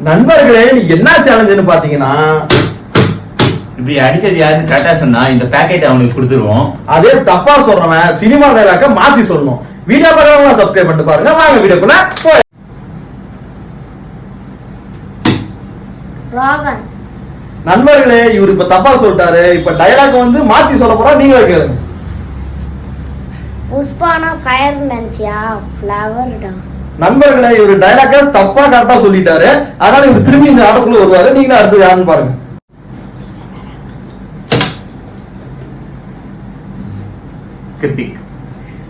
நண்பர்களே என்ன சேலஞ்சுன்னு பாத்தீங்கன்னா, இப்படி அடிச்சது யாருன்னு கரெக்டா சொன்னா இந்த பேக்கெட் அவனுக்கு கொடுத்துருவோம். அதே தப்பா சொல்றவன் சினிமா டைலாக்க மாத்தி சொல்லணும். வீடியோ பார்க்கறவங்க சப்ஸ்கிரைப் பண்ணிட்டு பாருங்க. வாங்க வீடியோக்குள்ள போய். நண்பர்களே இவர் இப்ப தப்பா சொல்லிட்டாரு. இப்ப டைலாக் வந்து மாத்தி சொல்ல போறா, நீங்களே கேளுங்க. புஷ்பானா ஃபயர் நினைச்சியா? ஃப்ளவர்டா. நண்பர்களே இவர் டைலாக்க தப்பா கரெக்டா சொல்லிட்டாரு. அதனால இவர் திரும்பி இந்த ஆட்டக்குள்ள வருவாரு. நீங்களே அடுத்து யாருன்னு பாருங்க. கிருத்திக்.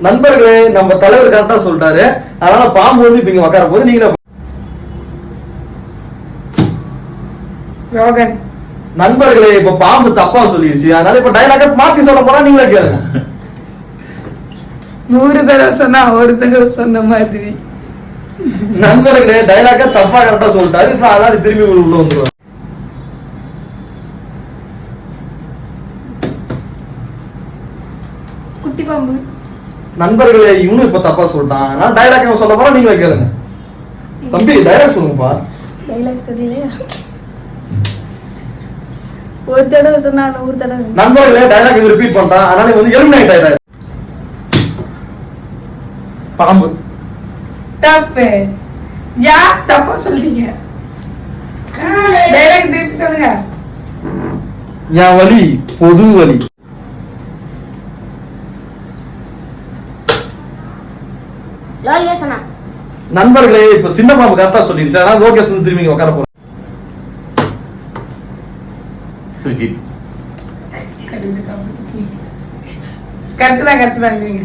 நண்பர்களே நம்ம தலைவர் கரெக்டா சொல்லிட்டாரு. அதனால பாம்பு வந்து இப்ப இங்க உட்கார போது. நீங்களே ரோகன். நண்பர்களே இப்ப பாம்பு தப்பா சொல்லிருச்சு. அதனால இப்ப டைலாக மாத்தி சொல்ல போறா, நீங்களே கேளுங்க. 100 தடவை சொன்னா ஒரு தடவை சொன்ன மாதிரி. நண்பர்களே டைலாக தப்பா கரெக்டா சொல்லிட்டாரு. இப்ப அதனால திரும்பி உள்ள வந்துருவாரு. குட்டி பாம்பு. நண்பர்களே இவனும் இப்ப தப்பா சொல்லிட்டான். அதனால டைலாக் சொல்ல போறா, நீங்களே கேளுங்க. தம்பி டைலாக் சொல்லுங்கப்பா. டைலாக் தெரியலையா? ஒரு தடவை சொன்னா 100 தடவை. நண்பர்களே டைலாக் ரிப்பீட் பண்றான். அதனால வந்து எலிமினேட் ஆயிட்டாரு. பாம்பு. தப்பு. யா தப்பா சொல்றீங்க. டைலாக் திருப்பி சொல்லுங்க. என் வழி பொது வழி. லோகேஷனா. நண்பர்களே இப்ப சின்ன பாம்பு கரெக்டா சொல்லிருச்சு. அதனால லோகேஷ் வந்து திரும்பி உட்கார போறோம். சுஜித். கரெக்ட் தான் நீங்க.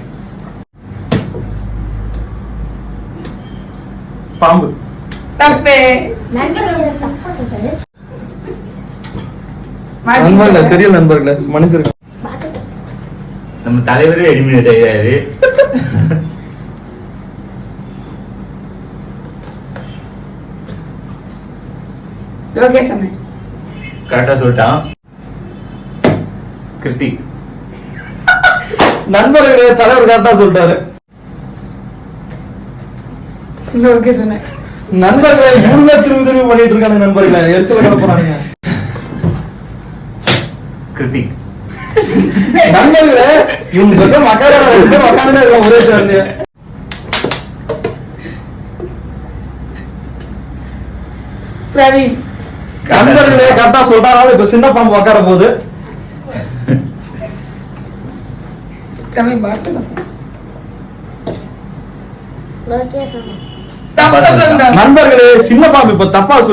பாம்பு. தப்பு. நண்பர்களே தப்பா சொல்றாரு. நண்பர்களே தெரியல. நண்பர்களே மனுஷருக்கு நம்ம தலைவரே எலிமினேட் ஆயிடாரு. லோகேஷன் கரெக்டா சொல்லிட்டான். கிருத்திக். நண்பர்களே தலைவர் கரெக்டா சொல்லிட்டாரு. லோகேஷன். நண்பர்களே இவங்க திரும்பி பண்ணிட்டு இருக்காங்க. நண்பர்களே எரிச்சல கிடப்புறாங்க. கிருத்திக். நண்பர்களே இவங்க பேச உட்காந்து ஒரே சேர்ந்து. பிரவீன். நண்பர்களே கரெக்டா சொல்றாங்க. இப்ப சின்ன பாம்பு உட்கார போகுது. தமிழ் பாட்டு. லோகேஷனா. தப்பா சொல்றேன். நண்பர்களே சின்ன பாம்பு இப்ப தப்பா